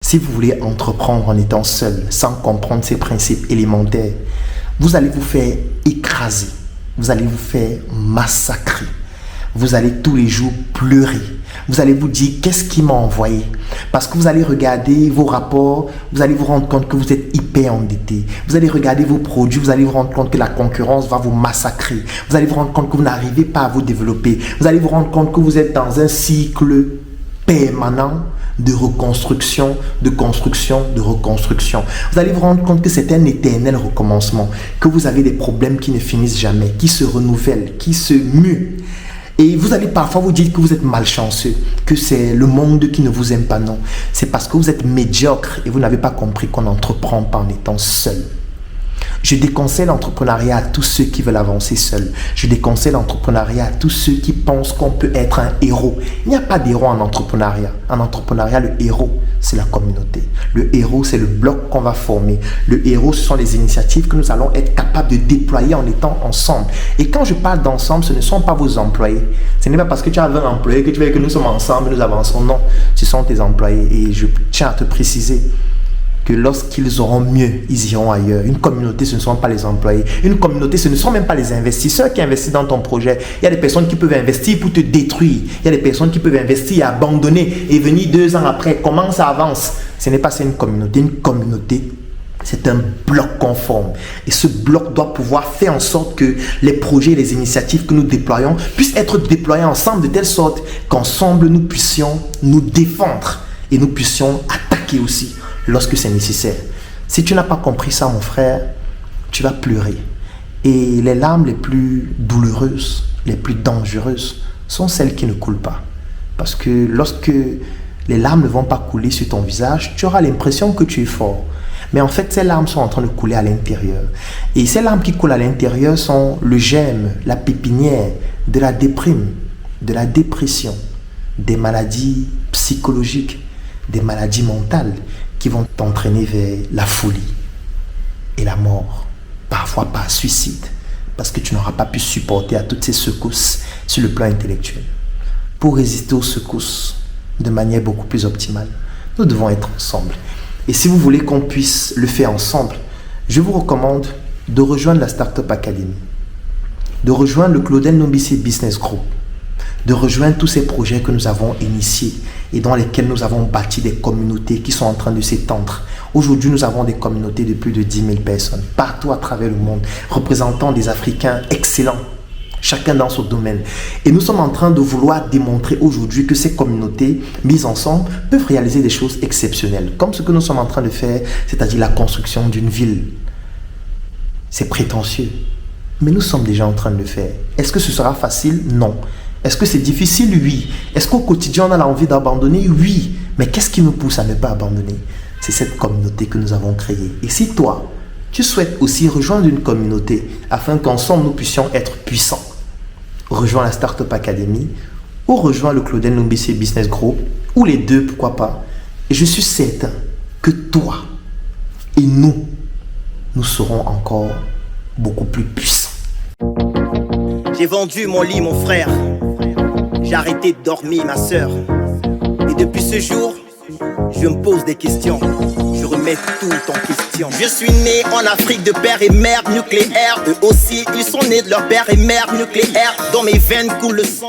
Si vous voulez entreprendre en étant seul, sans comprendre ces principes élémentaires, vous allez vous faire écraser, vous allez vous faire massacrer, vous allez tous les jours pleurer, vous allez vous dire qu'est-ce qui m'a envoyé, parce que vous allez regarder vos rapports, vous allez vous rendre compte que vous êtes hyper endetté, vous allez regarder vos produits, vous allez vous rendre compte que la concurrence va vous massacrer, vous allez vous rendre compte que vous n'arrivez pas à vous développer, vous allez vous rendre compte que vous êtes dans un cycle permanent de reconstruction, de construction, de reconstruction. Vous allez vous rendre compte que c'est un éternel recommencement, que vous avez des problèmes qui ne finissent jamais, qui se renouvellent, qui se muent. Et vous allez parfois vous dire que vous êtes malchanceux, que c'est le monde qui ne vous aime pas. Non, c'est parce que vous êtes médiocre et vous n'avez pas compris qu'on n'entreprend pas en étant seul. Je déconseille l'entrepreneuriat à tous ceux qui veulent avancer seuls. Je déconseille l'entrepreneuriat à tous ceux qui pensent qu'on peut être un héros. Il n'y a pas d'héros en entrepreneuriat. En entrepreneuriat, le héros, c'est la communauté. Le héros, c'est le bloc qu'on va former. Le héros, ce sont les initiatives que nous allons être capables de déployer en étant ensemble. Et quand je parle d'ensemble, ce ne sont pas vos employés. Ce n'est pas parce que tu as un employé que tu veux dire que nous sommes ensemble, nous avançons. Non, ce sont tes employés. Et je tiens à te préciser que lorsqu'ils auront mieux, ils iront ailleurs. Une communauté, ce ne sont pas les employés. Une communauté, ce ne sont même pas les investisseurs qui investissent dans ton projet. Il y a des personnes qui peuvent investir pour te détruire. Il y a des personnes qui peuvent investir et abandonner et venir 2 ans après. Comment ça avance? Ce n'est pas ça une communauté. Une communauté, c'est un bloc conforme. Et ce bloc doit pouvoir faire en sorte que les projets et les initiatives que nous déployons puissent être déployés ensemble de telle sorte qu'ensemble nous puissions nous défendre et nous puissions attaquer aussi lorsque c'est nécessaire. Si tu n'as pas compris ça, mon frère, tu vas pleurer. Et les larmes les plus douloureuses, les plus dangereuses, sont celles qui ne coulent pas. Parce que lorsque les larmes ne vont pas couler sur ton visage, tu auras l'impression que tu es fort. Mais en fait, ces larmes sont en train de couler à l'intérieur. Et ces larmes qui coulent à l'intérieur sont le germe, la pépinière de la déprime, de la dépression, des maladies psychologiques, des maladies mentales qui vont t'entraîner vers la folie et la mort, parfois par suicide, parce que tu n'auras pas pu supporter à toutes ces secousses sur le plan intellectuel. Pour résister aux secousses de manière beaucoup plus optimale, nous devons être ensemble. Et si vous voulez qu'on puisse le faire ensemble, je vous recommande de rejoindre la Startup Academy, de rejoindre le Claudel Nombissi Business Group, de rejoindre tous ces projets que nous avons initiés et dans lesquels nous avons bâti des communautés qui sont en train de s'étendre. Aujourd'hui, nous avons des communautés de plus de 10 000 personnes partout à travers le monde, représentant des Africains excellents, chacun dans son domaine. Et nous sommes en train de vouloir démontrer aujourd'hui que ces communautés mises ensemble peuvent réaliser des choses exceptionnelles, comme ce que nous sommes en train de faire, c'est-à-dire la construction d'une ville. C'est prétentieux, mais nous sommes déjà en train de le faire. Est-ce que ce sera facile? Non. Est-ce que c'est difficile? Oui. Est-ce qu'au quotidien, on a l'envie d'abandonner? Oui. Mais qu'est-ce qui nous pousse à ne pas abandonner? C'est cette communauté que nous avons créée. Et si toi, tu souhaites aussi rejoindre une communauté afin qu'ensemble nous puissions être puissants, rejoins la Startup Academy ou rejoins le Claudel Nombissi Business Group, ou les deux, pourquoi pas. Et je suis certain que toi et nous serons encore beaucoup plus puissants. J'ai vendu mon lit, mon frère. J'ai arrêté de dormir, ma soeur. Et depuis ce jour, je me pose des questions. Je remets tout en question. Je suis né en Afrique de père et mère nucléaire. Eux aussi, ils sont nés de leur père et mère nucléaire. Dans mes veines coule le sang.